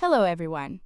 Hello everyone.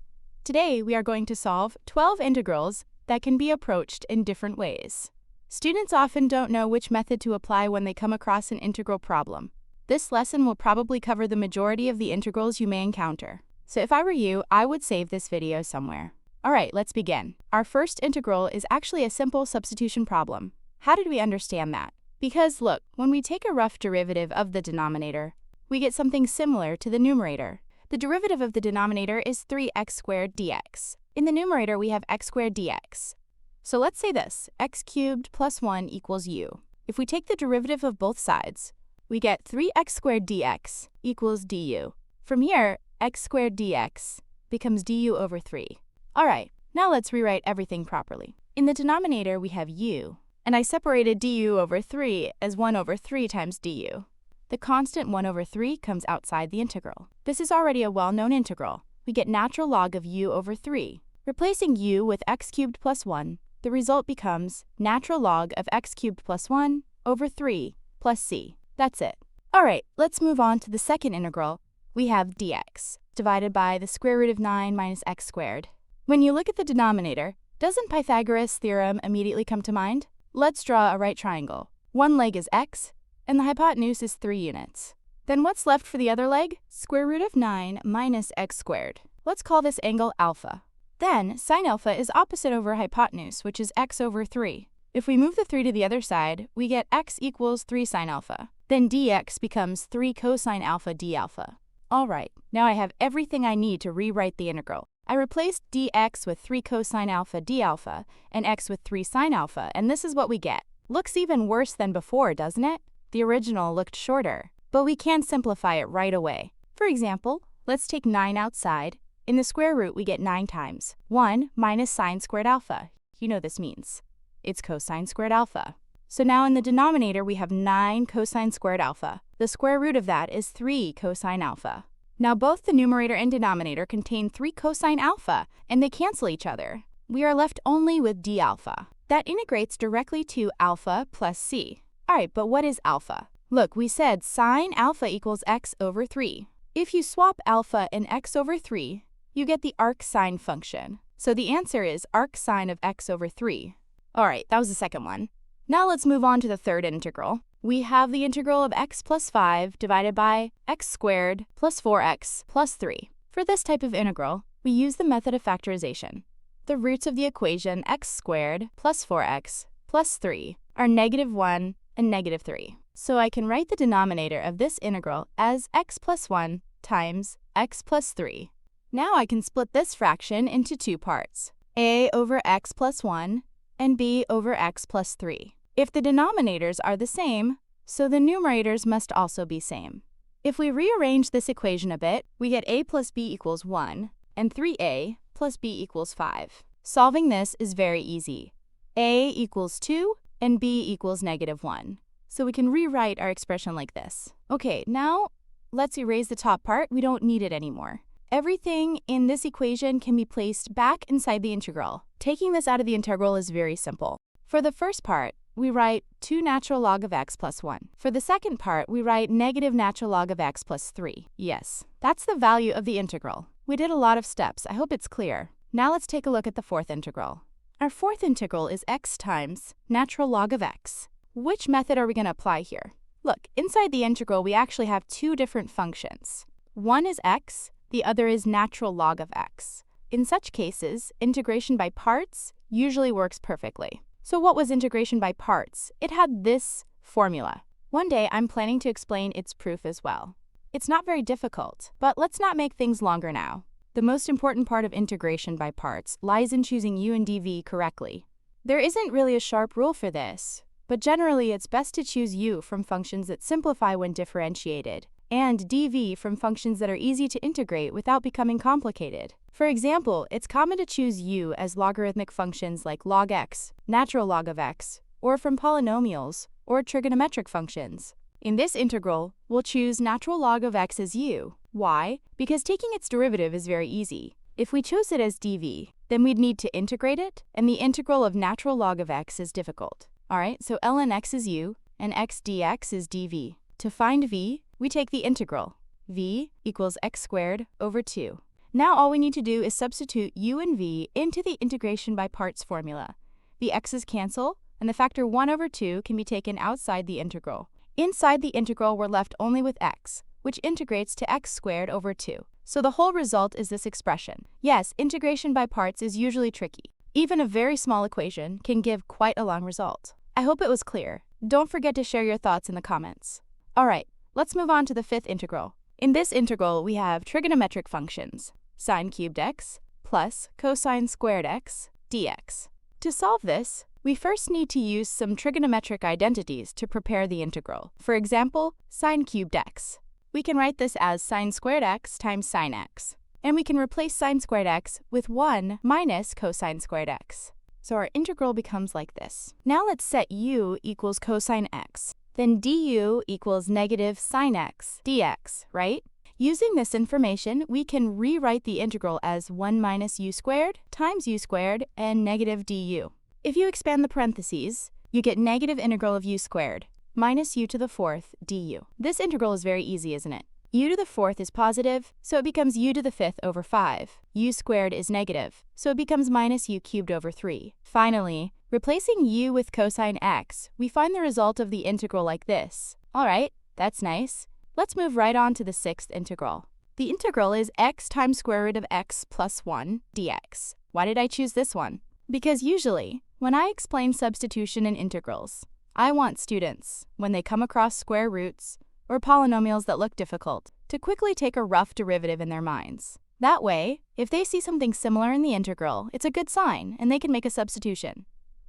Today we are going to solve 12 integrals that can be approached in different ways. Students often don't know which method to apply when they come across an integral problem. This lesson will probably cover the majority of the integrals you may encounter. So if I were you, I would save this video somewhere. Alright, let's begin. Our first integral is actually a simple substitution problem. How did we understand that? Because look, when we take a rough derivative of the denominator, we get something similar to the numerator. The derivative of the denominator is 3x squared dx. In the numerator, we have x squared dx. So let's say this, x cubed plus 1 equals u. If we take the derivative of both sides, we get 3x squared dx equals du. From here, x squared dx becomes du over 3. Alright, now let's rewrite everything properly. In the denominator, we have u, and I separated du over 3 as 1 over 3 times du. The constant 1 over 3 comes outside the integral. This is already a well-known integral. We get natural log of u over 3. Replacing u with x cubed plus 1, the result becomes natural log of x cubed plus 1 over 3 plus c. That's it. Alright, let's move on to the second integral. We have dx, divided by the square root of 9 minus x squared. When you look at the denominator, doesn't Pythagoras' theorem immediately come to mind? Let's draw a right triangle. One leg is x, and the hypotenuse is 3 units. Then what's left for the other leg? Square root of 9 minus x squared. Let's call this angle alpha. Then, sine alpha is opposite over hypotenuse, which is x over 3. If we move the 3 to the other side, we get x equals 3 sine alpha. Then dx becomes 3 cosine alpha d alpha. Alright, now I have everything I need to rewrite the integral. I replaced dx with 3 cosine alpha d alpha and x with 3 sine alpha, and this is what we get. Looks even worse than before, doesn't it? The original looked shorter, but we can simplify it right away. For example, let's take 9 outside. In the square root, we get 9 times 1 minus sine squared alpha. You know this means. It's cosine squared alpha. So now in the denominator, we have 9 cosine squared alpha. The square root of that is 3 cosine alpha. Now both the numerator and denominator contain 3 cosine alpha, and they cancel each other. We are left only with d alpha. That integrates directly to alpha plus c. Alright, but what is alpha? Look, we said sine alpha equals x over 3. If you swap alpha and x over 3, you get the arcsine function. So the answer is arcsine of x over 3. Alright, that was the second one. Now let's move on to the third integral. We have the integral of x plus 5 divided by x squared plus 4x plus 3. For this type of integral, we use the method of factorization. The roots of the equation x squared plus 4x plus 3 are -1 and -3. So I can write the denominator of this integral as x plus 1 times x plus 3. Now I can split this fraction into two parts, a over x plus 1 and b over x plus 3. If the denominators are the same, so the numerators must also be same. If we rearrange this equation a bit, we get a plus b equals 1 and 3a plus b equals 5. Solving this is very easy. A equals 2 and b equals -1. So we can rewrite our expression like this. Okay, now let's erase the top part. We don't need it anymore. Everything in this equation can be placed back inside the integral. Taking this out of the integral is very simple. For the first part, we write 2 natural log of x plus 1. For the second part, we write negative natural log of x plus 3. Yes, that's the value of the integral. We did a lot of steps. I hope it's clear. Now let's take a look at the fourth integral. Our fourth integral is x times natural log of x. Which method are we going to apply here? Look, inside the integral, we actually have two different functions. One is x, the other is natural log of x. In such cases, integration by parts usually works perfectly. So what was integration by parts? It had this formula. One day, I'm planning to explain its proof as well. It's not very difficult, but let's not make things longer now. The most important part of integration by parts lies in choosing u and dv correctly. There isn't really a sharp rule for this, but generally it's best to choose u from functions that simplify when differentiated, and dv from functions that are easy to integrate without becoming complicated. For example, it's common to choose u as logarithmic functions like log x, natural log of x, or from polynomials or trigonometric functions. In this integral, we'll choose natural log of x as u. Why? Because taking its derivative is very easy. If we chose it as dv, then we'd need to integrate it, and the integral of natural log of x is difficult. Alright, so ln x is u, and x dx is dv. To find v, we take the integral. V equals x squared over 2. Now all we need to do is substitute u and v into the integration by parts formula. The x's cancel, and the factor 1 over 2 can be taken outside the integral. Inside the integral, we're left only with x, which integrates to x squared over 2. So the whole result is this expression. Yes, integration by parts is usually tricky. Even a very small equation can give quite a long result. I hope it was clear. Don't forget to share your thoughts in the comments. Alright, let's move on to the fifth integral. In this integral, we have trigonometric functions, sine cubed x plus cosine squared x dx. To solve this, we first need to use some trigonometric identities to prepare the integral. For example, sine cubed x. We can write this as sine squared x times sine x. And we can replace sine squared x with 1 minus cosine squared x. So our integral becomes like this. Now let's set u equals cosine x. Then du equals negative sine x dx, right? Using this information, we can rewrite the integral as 1 minus u squared times u squared and negative du. If you expand the parentheses, you get negative integral of u squared minus u to the fourth du. This integral is very easy, isn't it? U to the fourth is positive, so it becomes u to the fifth over 5. U squared is negative, so it becomes minus u cubed over 3. Finally, replacing u with cosine x, we find the result of the integral like this. Alright, that's nice. Let's move right on to the sixth integral. The integral is x times square root of x plus 1 dx. Why did I choose this one? Because usually, when I explain substitution in integrals, I want students, when they come across square roots or polynomials that look difficult, to quickly take a rough derivative in their minds. That way, if they see something similar in the integral, it's a good sign and they can make a substitution,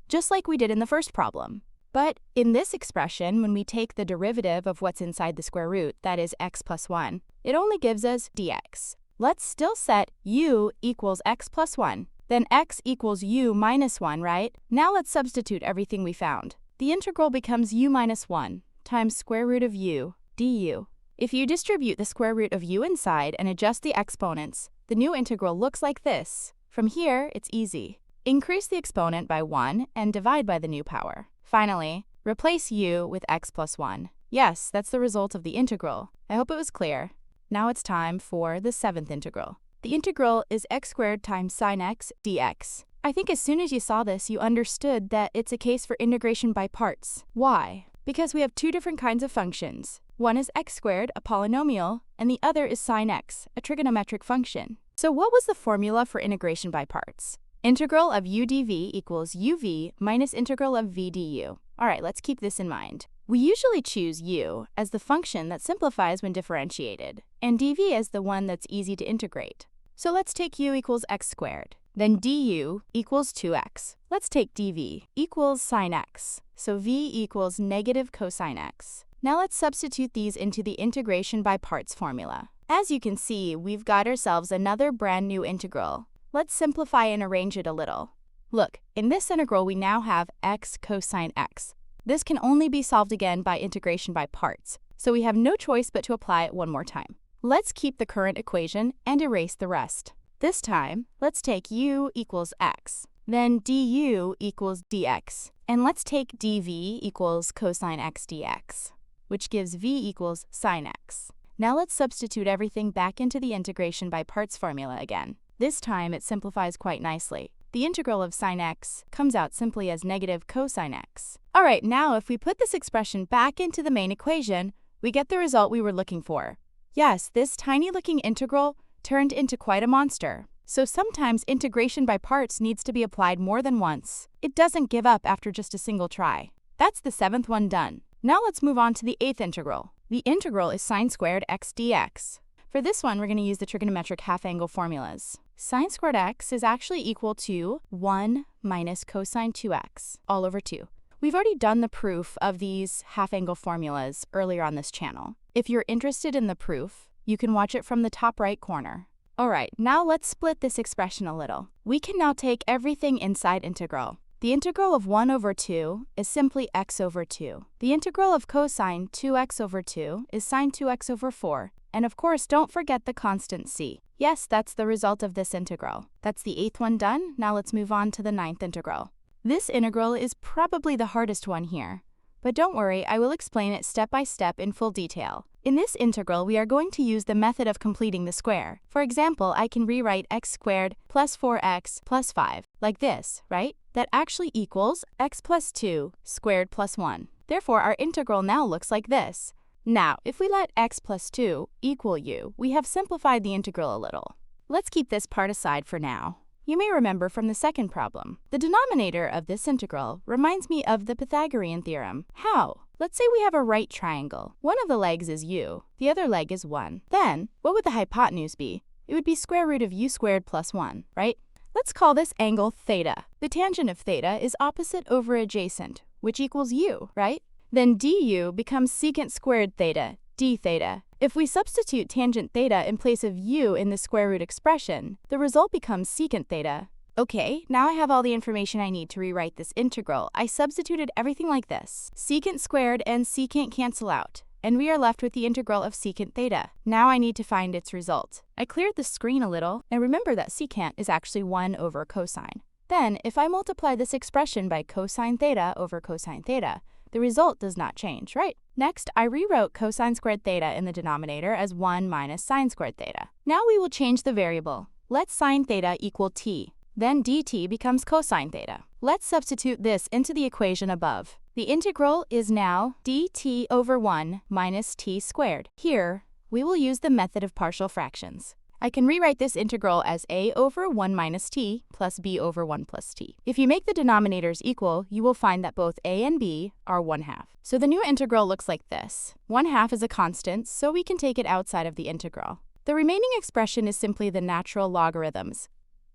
just like we did in the first problem. But in this expression, when we take the derivative of what's inside the square root, that is x plus 1, it only gives us dx. Let's still set u equals x plus 1. Then x equals u minus 1, right? Now let's substitute everything we found. The integral becomes u minus 1 times square root of u du. If you distribute the square root of u inside and adjust the exponents, the new integral looks like this. From here, it's easy. Increase the exponent by 1 and divide by the new power. Finally, replace u with x plus 1. Yes, that's the result of the integral. I hope it was clear. Now it's time for the seventh integral. The integral is x squared times sine x dx. I think as soon as you saw this, you understood that it's a case for integration by parts. Why? Because we have two different kinds of functions. One is x squared, a polynomial, and the other is sine x, a trigonometric function. So what was the formula for integration by parts? Integral of u dv equals uv minus integral of v du. Alright, let's keep this in mind. We usually choose u as the function that simplifies when differentiated, and dv as the one that's easy to integrate. So let's take u equals x squared. Then du equals 2x. Let's take dv equals sine x. So v equals negative cosine x. Now let's substitute these into the integration by parts formula. As you can see, we've got ourselves another brand new integral. Let's simplify and arrange it a little. Look, in this integral we now have x cosine x. This can only be solved again by integration by parts, so we have no choice but to apply it one more time. Let's keep the current equation and erase the rest. This time, let's take u equals x, then du equals dx, and let's take dv equals cosine x dx, which gives v equals sine x. Now let's substitute everything back into the integration by parts formula again. This time it simplifies quite nicely. The integral of sine x comes out simply as negative cosine x. Alright, now if we put this expression back into the main equation, we get the result we were looking for. Yes, this tiny-looking integral turned into quite a monster. So sometimes integration by parts needs to be applied more than once. It doesn't give up after just a single try. That's the seventh one done. Now let's move on to the eighth integral. The integral is sine squared x dx. For this one, we're going to use the trigonometric half-angle formulas. Sine squared x is actually equal to 1 minus cosine 2x all over 2. We've already done the proof of these half-angle formulas earlier on this channel. If you're interested in the proof, you can watch it from the top right corner. Alright, now let's split this expression a little. We can now take everything inside integral. The integral of 1 over 2 is simply x over 2. The integral of cosine 2x over 2 is sine 2x over 4. And of course, don't forget the constant c. Yes, that's the result of this integral. That's the eighth one done. Now let's move on to the ninth integral. This integral is probably the hardest one here. But don't worry, I will explain it step by step in full detail. In this integral, we are going to use the method of completing the square. For example, I can rewrite x squared plus 4x plus 5, like this, right? That actually equals x plus 2 squared plus 1. Therefore, our integral now looks like this. Now, if we let x plus 2 equal u, we have simplified the integral a little. Let's keep this part aside for now. You may remember from the second problem, the denominator of this integral reminds me of the Pythagorean theorem. How? Let's say we have a right triangle. One of the legs is u, the other leg is 1. Then, what would the hypotenuse be? It would be square root of u squared plus 1, right? Let's call this angle theta. The tangent of theta is opposite over adjacent, which equals u, right? Then du becomes secant squared theta, d theta. If we substitute tangent theta in place of u in the square root expression, the result becomes secant theta. Okay, now I have all the information I need to rewrite this integral. I substituted everything like this. Secant squared and secant cancel out, and we are left with the integral of secant theta. Now I need to find its result. I cleared the screen a little, and remember that secant is actually 1 over cosine. Then, if I multiply this expression by cosine theta over cosine theta, the result does not change, right? Next, I rewrote cosine squared theta in the denominator as 1 minus sine squared theta. Now we will change the variable. Let sine theta equal t. Then dt becomes cosine theta. Let's substitute this into the equation above. The integral is now dt over 1 minus t squared. Here, we will use the method of partial fractions. I can rewrite this integral as a over 1 minus t plus b over 1 plus t. If you make the denominators equal, you will find that both a and b are 1/2. So the new integral looks like this. 1/2 is a constant, so we can take it outside of the integral. The remaining expression is simply the natural logarithms.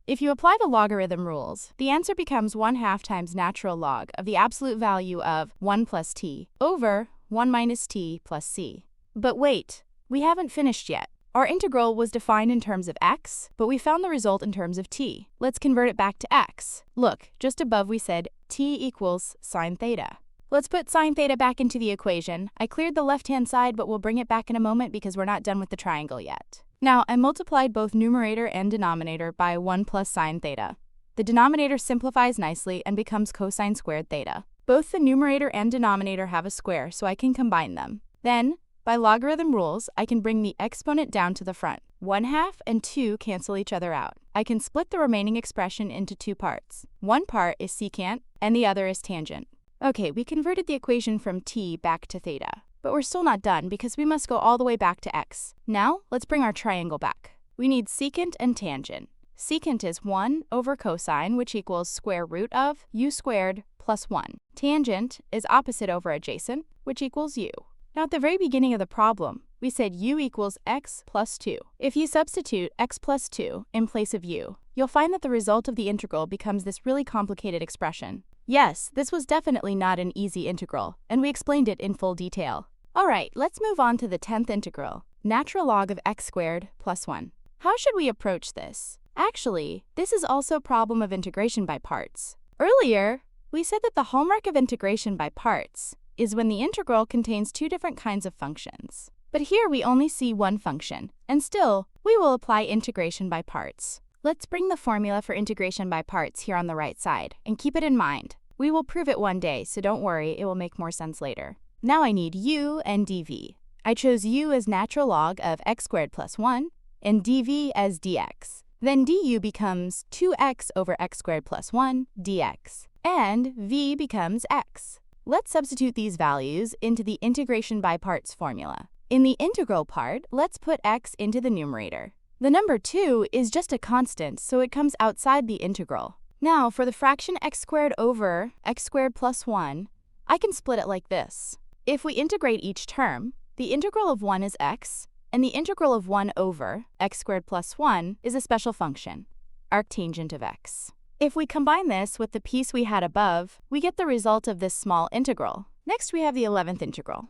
If you apply the logarithm rules, the answer becomes 1/2 times natural log of the absolute value of 1 plus t over 1 minus t plus c. But wait, we haven't finished yet. Our integral was defined in terms of x, but we found the result in terms of t. Let's convert it back to x. Look, just above we said t equals sine theta. Let's put sine theta back into the equation. I cleared the left-hand side, but we'll bring it back in a moment because we're not done with the triangle yet. Now, I multiplied both numerator and denominator by 1 plus sine theta. The denominator simplifies nicely and becomes cosine squared theta. Both the numerator and denominator have a square, so I can combine them. Then, by logarithm rules, I can bring the exponent down to the front. 1/2 and 2 cancel each other out. I can split the remaining expression into 2 parts. One part is secant, and the other is tangent. Okay, we converted the equation from t back to theta. But we're still not done because we must go all the way back to x. Now, let's bring our triangle back. We need secant and tangent. Secant is 1 over cosine, which equals square root of u squared plus 1. Tangent is opposite over adjacent, which equals u. Now, at the very beginning of the problem, we said u equals x plus 2. If you substitute x plus 2 in place of u, you'll find that the result of the integral becomes this really complicated expression. Yes, this was definitely not an easy integral, and we explained it in full detail. All right, let's move on to the 10th integral, natural log of x squared plus 1. How should we approach this? Actually, this is also a problem of integration by parts. Earlier, we said that the hallmark of integration by parts is when the integral contains 2 different kinds of functions. But here we only see one function, and still, we will apply integration by parts. Let's bring the formula for integration by parts here on the right side, and keep it in mind. We will prove it one day, so don't worry, it will make more sense later. Now I need u and dv. I chose u as natural log of x squared plus 1, and dv as dx. Then du becomes 2x over x squared plus 1 dx, and v becomes x. Let's substitute these values into the integration by parts formula. In the integral part, let's put x into the numerator. The number 2 is just a constant, so it comes outside the integral. Now, for the fraction x squared over x squared plus 1, I can split it like this. If we integrate each term, the integral of 1 is x, and the integral of 1 over x squared plus 1 is a special function, arctangent of x. If we combine this with the piece we had above, we get the result of this small integral. Next, we have the 11th integral.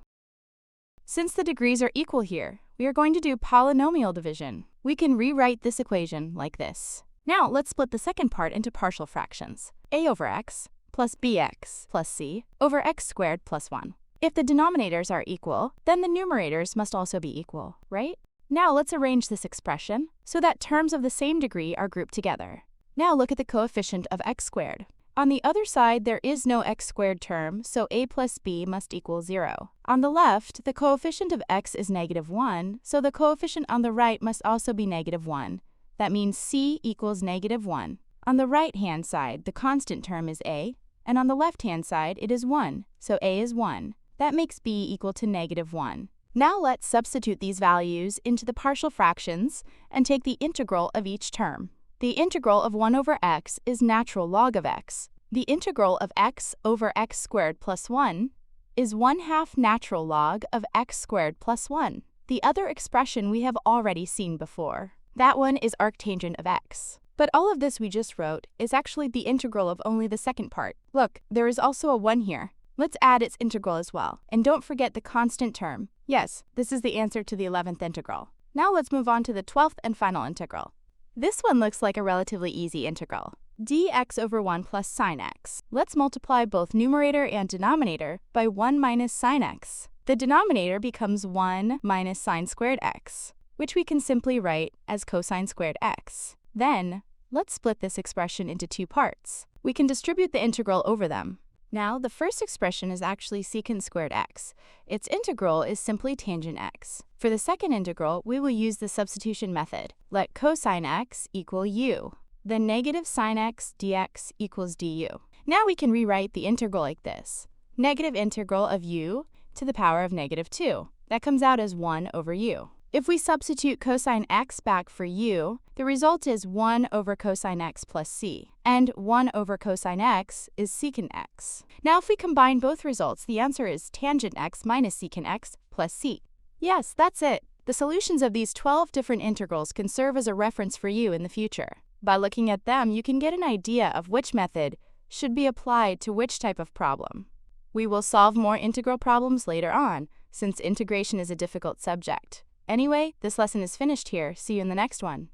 Since the degrees are equal here, we are going to do polynomial division. We can rewrite this equation like this. Now, let's split the second part into partial fractions. A over x plus bx plus c over x squared plus 1. If the denominators are equal, then the numerators must also be equal, right? Now, let's arrange this expression so that terms of the same degree are grouped together. Now look at the coefficient of x squared. On the other side, there is no x squared term, so a plus b must equal 0. On the left, the coefficient of x is -1, so the coefficient on the right must also be -1. That means c equals -1. On the right-hand side, the constant term is a, and on the left-hand side, it is 1, so a is 1. That makes b equal to -1. Now let's substitute these values into the partial fractions and take the integral of each term. The integral of 1 over x is natural log of x. The integral of x over x squared plus 1 is 1/2 natural log of x squared plus 1. The other expression we have already seen before. That one is arctangent of x. But all of this we just wrote is actually the integral of only the second part. Look, there is also a 1 here. Let's add its integral as well. And don't forget the constant term. Yes, this is the answer to the 11th integral. Now let's move on to the 12th and final integral. This one looks like a relatively easy integral. dx over 1 plus sine x. Let's multiply both numerator and denominator by 1 minus sine x. The denominator becomes 1 minus sine squared x, which we can simply write as cosine squared x. Then, let's split this expression into two parts. We can distribute the integral over them. Now, the first expression is actually secant squared x. Its integral is simply tangent x. For the second integral, we will use the substitution method. Let cosine x equal u. Then negative sine x dx equals du. Now we can rewrite the integral like this. Negative integral of u to the power of -2. That comes out as 1 over u. If we substitute cosine x back for u, the result is 1 over cosine x plus c, and 1 over cosine x is secant x. Now if we combine both results, the answer is tangent x minus secant x plus c. Yes, that's it. The solutions of these 12 different integrals can serve as a reference for you in the future. By looking at them, you can get an idea of which method should be applied to which type of problem. We will solve more integral problems later on, since integration is a difficult subject. Anyway, this lesson is finished here. See you in the next one.